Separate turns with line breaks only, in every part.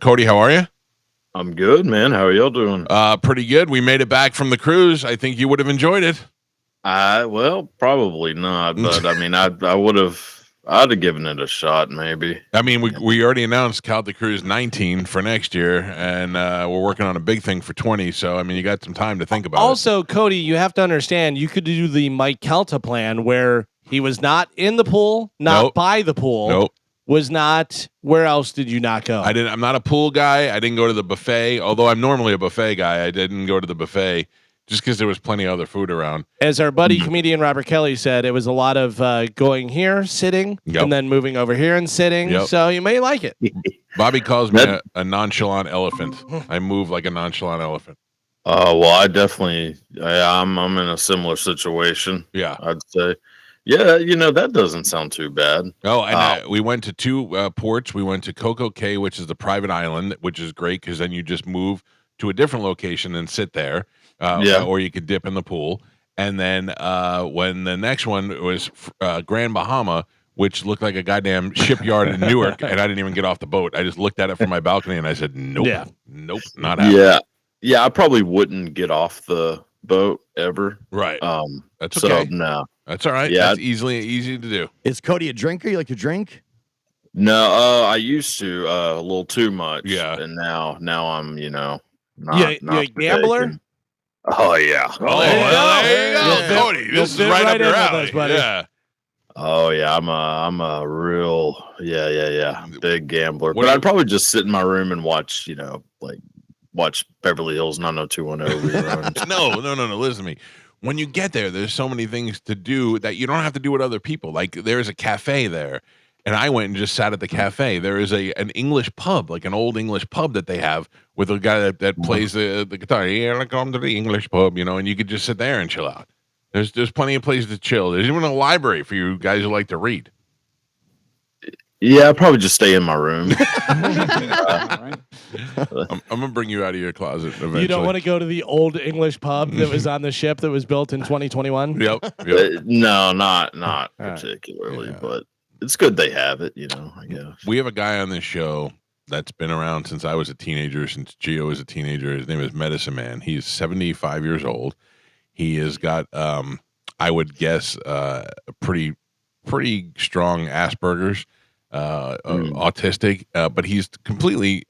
Cody, how are you?
I'm good, man. How are y'all doing?
Pretty good. We made it back from the cruise. I think you would have enjoyed it.
Well, probably not, but I mean, I'd have given it a shot, maybe.
I mean, we already announced Calta Cruise 19 for next year, and we're working on a big thing for 20. So, I mean, you got some time to think about it.
Also, Cody, you have to understand, you could do the Mike Calta plan where he was not in the pool, not by the pool.
Nope.
Was not. Where else did you not go?
I didn't. I'm not a pool guy. I didn't go to the buffet, although I'm normally a buffet guy. I didn't go to the buffet just because there was plenty of other food around.
As our buddy comedian Robert Kelly said, it was a lot of going here, sitting, and then moving over here and sitting. So you may like it.
Bobby calls me a nonchalant elephant. I move like a nonchalant elephant.
Oh, well, I'm in a similar situation.
Yeah.
I'd say. Yeah, that doesn't sound too bad.
Oh, and we went to two ports. We went to Coco Cay, which is the private island, which is great because then you just move to a different location and sit there. Or you could dip in the pool. And then when the next one was Grand Bahama, which looked like a goddamn shipyard in Newark, and I didn't even get off the boat. I just looked at it from my balcony and I said, nope, nope, not happening.
Yeah, I probably wouldn't get off the boat ever.
Right. That's
okay.
So,
no.
That's all right. Yeah. That's easy to do.
Is Cody a drinker? You like to drink?
No, I used to a little too much.
Yeah.
And now I'm, not
a gambler?
Oh yeah.
There you go. Cody. This is right up your alley. Yeah.
Oh yeah, I'm a real big gambler. But I'd probably just sit in my room and watch, watch Beverly Hills 90210 reruns.
No. Listen to me. When you get there, there's so many things to do that you don't have to do with other people. Like there's a cafe there, and I went and just sat at the cafe. There is an English pub, like an old English pub that they have with a guy that plays the guitar. Yeah, come to the English pub, and you could just sit there and chill out. There's plenty of places to chill. There's even a library for you guys who like to read.
Yeah, I'll probably just stay in my room.
I'm gonna bring you out of your closet eventually.
You don't want to go to the old English pub that was on the ship that was built in 2021?
Yep.
No, not particularly, but it's good they have it, I guess.
We have a guy on this show that's been around since I was a teenager, since Gio was a teenager. His name is Medicine Man. He's 75 years old. He has got, I would guess, pretty strong Asperger's. Autistic, but he's completely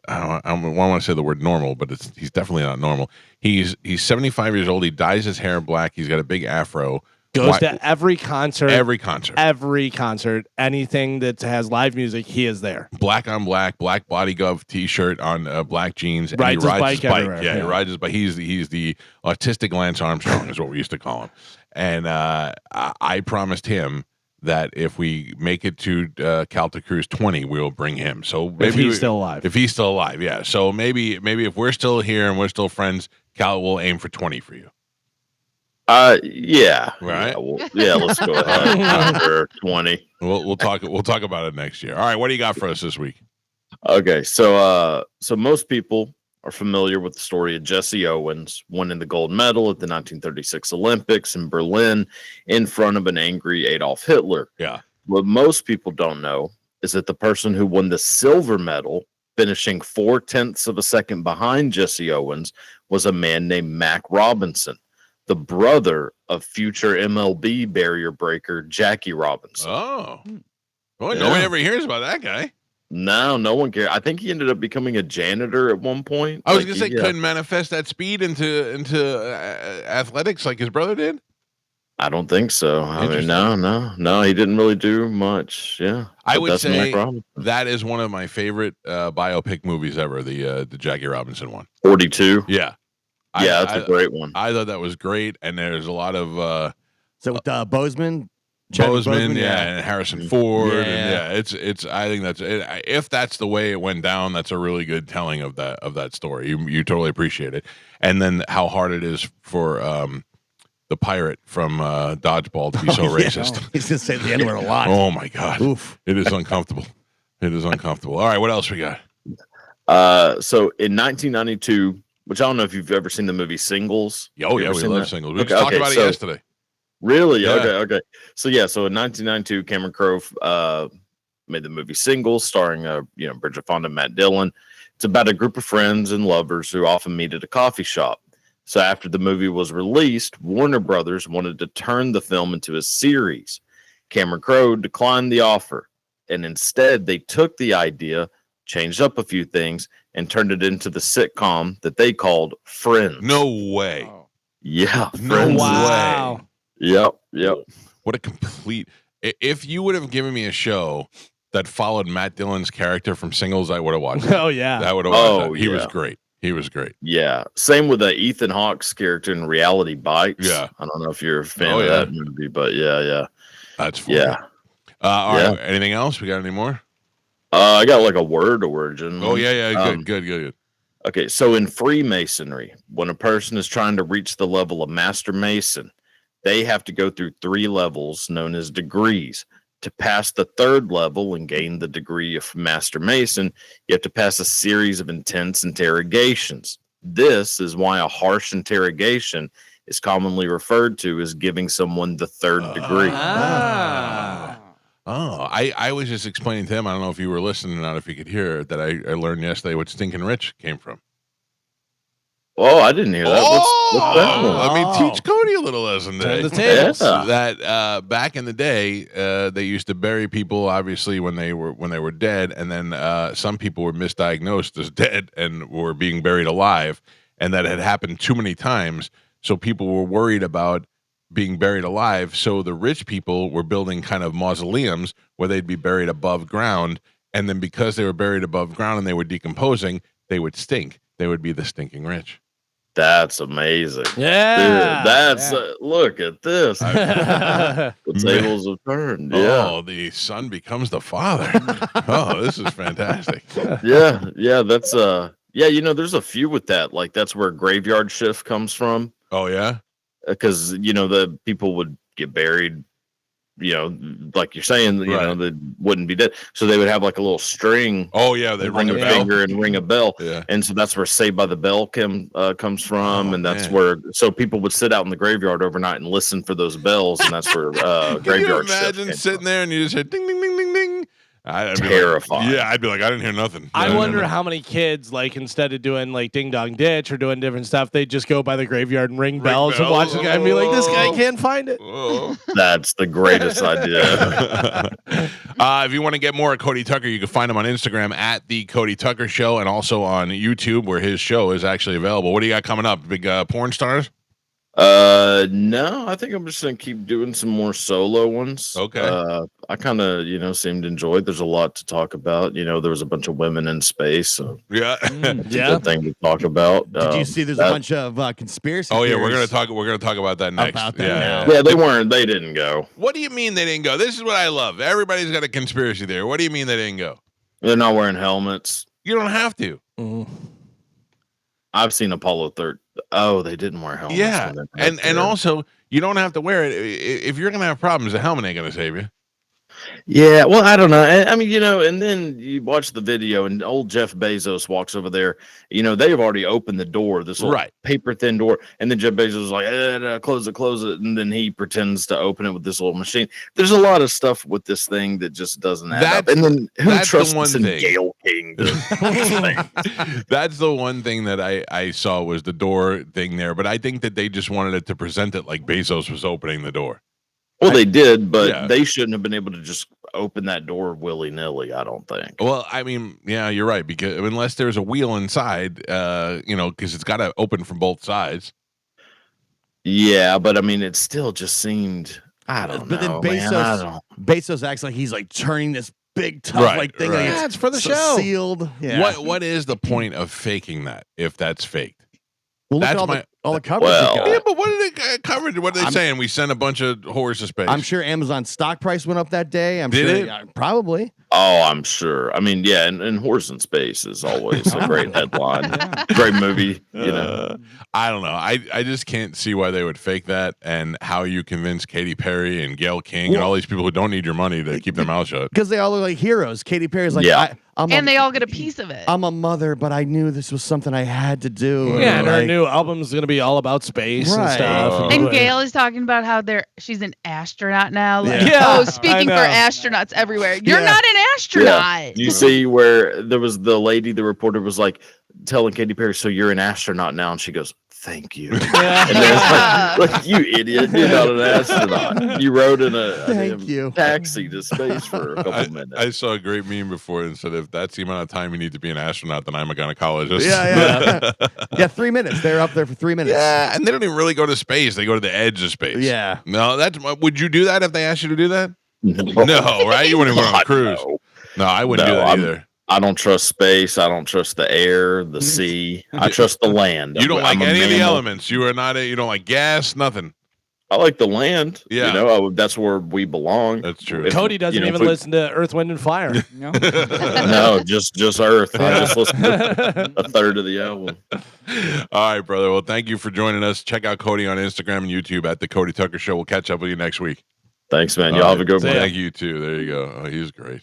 I don't want to say the word normal, but he's definitely not normal. He's 75 years old. He dyes his hair black. He's got a big afro.
Goes to every concert. Anything that has live music, he is there.
Black on black body glove t-shirt on black jeans. And
rides
he rides
his bike.
Yeah, he rides his bike. He's the autistic Lance Armstrong is what we used to call him. And I promised him that if we make it to Calta Cruise 20, we'll bring him. So maybe
if he's still alive.
Yeah. So maybe if we're still here and we're still friends, Cal will aim for 20 for you.
Yeah.
Right.
Let's go ahead after 20.
We'll talk about it next year. All right. What do you got for us this week?
Okay. So most people are familiar with the story of Jesse Owens winning the gold medal at the 1936 Olympics in Berlin in front of an angry Adolf Hitler.
Yeah.
What most people don't know is that the person who won the silver medal, finishing 0.4 of a second behind Jesse Owens, was a man named Mac Robinson, the brother of future MLB barrier breaker Jackie Robinson.
Oh. Boy, nobody ever hears about that guy.
No one cares. I think he ended up becoming a janitor at one point.
I was going to say, couldn't manifest that speed into athletics like his brother did?
I don't think so. I mean, no, he didn't really do much. Yeah.
I would say that is one of my favorite biopic movies ever, the Jackie Robinson one.
42?
Yeah.
That's a great one.
I thought that was great, and there's a lot of...
so with Bozeman?
Bozeman, and Harrison Ford, it's. I think that's it. If that's the way it went down, that's a really good telling of that story. You totally appreciate it, and then how hard it is for the pirate from Dodgeball to be so racist.
He's gonna say the N-word a lot.
Oh my god,
oof!
It is uncomfortable. It is uncomfortable. All right, what else we got?
So in 1992, which I don't know if you've ever seen the movie Singles.
Oh yeah, we love Singles. We just talked about it yesterday.
Really? Yeah. Okay. So in 1992, Cameron Crowe made the movie Singles, starring Bridget Fonda and Matt Dillon. It's about a group of friends and lovers who often meet at a coffee shop. So after the movie was released, Warner Brothers wanted to turn the film into a series. Cameron Crowe declined the offer, and instead they took the idea, changed up a few things, and turned it into the sitcom that they called Friends.
No way.
Oh.
Yeah.
No
Friends.
Wow.
Yep.
What a complete. If you would have given me a show that followed Matt Dillon's character from Singles, I would have watched it.
Oh, yeah.
I would have watched
Oh,
that. He was
yeah.
great. He was great.
Yeah. Same with Ethan Hawke's character in Reality Bites.
Yeah.
I don't know if you're a fan
Oh,
of
yeah.
that movie, but yeah.
That's funny.
Yeah.
All
Yeah.
right. Anything else? We got any more?
I got like a word origin.
Oh, yeah.
Um,
Good.
Okay, so in Freemasonry, when a person is trying to reach the level of Master Mason, they have to go through 3 levels known as degrees. To pass the 3rd level and gain the degree of Master Mason, you have to pass a series of intense interrogations. This is why a harsh interrogation is commonly referred to as giving someone the 3rd degree.
Oh, I was just explaining to him. I don't know if you were listening or not, if you could hear that I learned yesterday what Stinking Rich came from.
Oh, I didn't hear that. What's that one?
I mean, teach Cody a little lesson
Turn
today.
the tables.
Yeah.
That back in the day, they used to bury people obviously when they were dead, and then some people were misdiagnosed as dead and were being buried alive, and that had happened too many times. So people were worried about being buried alive. So the rich people were building kind of mausoleums where they'd be buried above ground, and then because they were buried above ground and they were decomposing, they would stink. They would be the stinking rich.
That's amazing.
Yeah.
Dude, that's look at this. The tables have turned. Yeah.
Oh, the son becomes the father. Oh, this is fantastic.
Yeah. That's there's a few with that. Like that's where graveyard shift comes from.
Oh yeah.
Because the people would get buried, like you're saying, they wouldn't be dead. So they would have like a little string.
Oh yeah, they ring a bell.
finger and ring a bell.
Yeah.
And so that's where Saved by the Bell comes from.
Oh,
and that's
man.
where so people would sit out in the graveyard overnight and listen for those bells. And that's where
Can you
graveyard shift
imagine
came
sitting
from.
there and you just heard ding ding ding ding ding? I'd be
Terrifying.
Like, I'd be like, I didn't hear nothing.
I wonder how many kids, like, instead of doing like Ding Dong Ditch or doing different stuff, they just go by the graveyard and ring bells and watch the guy and be like, this guy can't find it.
That's the greatest idea.
If you want to get more of Cody Tucker, you can find him on Instagram at The Cody Tucker Show and also on YouTube where his show is actually available. What do you got coming up? Big porn stars?
No, I think I'm just gonna keep doing some more solo ones.
Okay.
I kind of, seem to enjoy it. There's a lot to talk about. There was a bunch of women in space, so
Yeah.
it's a good thing to talk about.
Did you see there's a bunch of conspiracy
Oh yeah, we're
theories
gonna talk about that next.
about that
yeah.
now.
Yeah, they didn't go.
What do you mean they didn't go? This is what I love. Everybody's got a conspiracy theory. What do you mean they didn't go?
They're not wearing helmets.
You don't have to.
I've seen Apollo 13. Oh, they didn't wear helmets.
Yeah,
when they went
and
there.
also you don't have to wear it if you're gonna have problems. The helmet ain't gonna save you.
Yeah, well, I don't know. I mean, and then you watch the video, and old Jeff Bezos walks over there. They've already opened the door, this little paper thin door, and then Jeff Bezos is like, close it, and then he pretends to open it with this little machine. There's a lot of stuff with this thing that just doesn't add up. And then who trusts
one
this in
thing.
Gail King?
That's the one thing that I saw was the door thing there, but I think that they just wanted it to present it like Bezos was opening the door.
Well, they did, but they shouldn't have been able to just open that door willy-nilly, I don't think.
Well, I mean, yeah, you're right, because unless there's a wheel inside, because it's got to open from both sides.
Yeah, but I mean, it still just seemed, I don't
But
know,
then
man. I don't.
Bezos acts like he's like turning this big tough thing.
Right.
Like
Yeah, it's for the
so
show.
Sealed. Yeah.
What is the point of faking that if that's faked?
Well, look
That's
at all the coverage
well,
he got.
Yeah, but what did it cover? What are they saying? We sent a bunch of whores to space.
I'm sure Amazon's stock price went up that day. I'm
Did
sure
it?
yeah, probably.
Oh, I'm sure. I mean, yeah, and Horse in Space is always a great headline. Great movie,
I don't know. I just can't see why they would fake that and how you convince Katy Perry and Gail King and all these people who don't need your money to keep their mouth shut.
Because they all look like heroes. Katy Perry's like,
Yeah.
And they all get a piece of it.
I'm a mother, but I knew this was something I had to do.
Yeah, and her
Like,
new album's going to be be all about space and
Right.
stuff.
Oh.
And Gail is talking about how she's an astronaut now. Like,
Yeah.
speaking
I
for
know.
astronauts everywhere. You're
Yeah.
not an astronaut.
You see where there was the lady, the reporter was like telling Katy Perry, "So you're an astronaut now," and she goes, "Thank you." And there's like, "You idiot! You're not an astronaut. You rode in a
Thank
damn
you.
taxi to space for a couple minutes."
I saw a great meme before and said, if that's the amount of time you need to be an astronaut, then I'm a gynecologist.
Yeah, 3 minutes. They're up there for 3 minutes.
Yeah, and they don't even really go to space. They go to the edge of space.
Yeah.
No, would you do that if they asked you to do that?
No,
No, right? You wouldn't even go on a cruise.
no.
No, I wouldn't do
No,
that
I'm-
either.
I don't trust space. I don't trust the air, the sea. I trust the land.
You don't like
I'm a
any of the
mammal.
elements. You are not. You don't like gas. Nothing.
I like the land.
Yeah.
You know, that's where we belong.
That's true.
If-
Cody doesn't
you know,
even
if we-
listen to Earth, Wind, and Fire.
No.
No, just Earth. I just listened to a third of the album.
All right, brother. Well, thank you for joining us. Check out Cody on Instagram and YouTube at the Cody Tucker Show. We'll catch up with you next week.
Thanks, man.
All
Y'all
right.
have a good one.
Thank you too. There you go. Oh, he's great.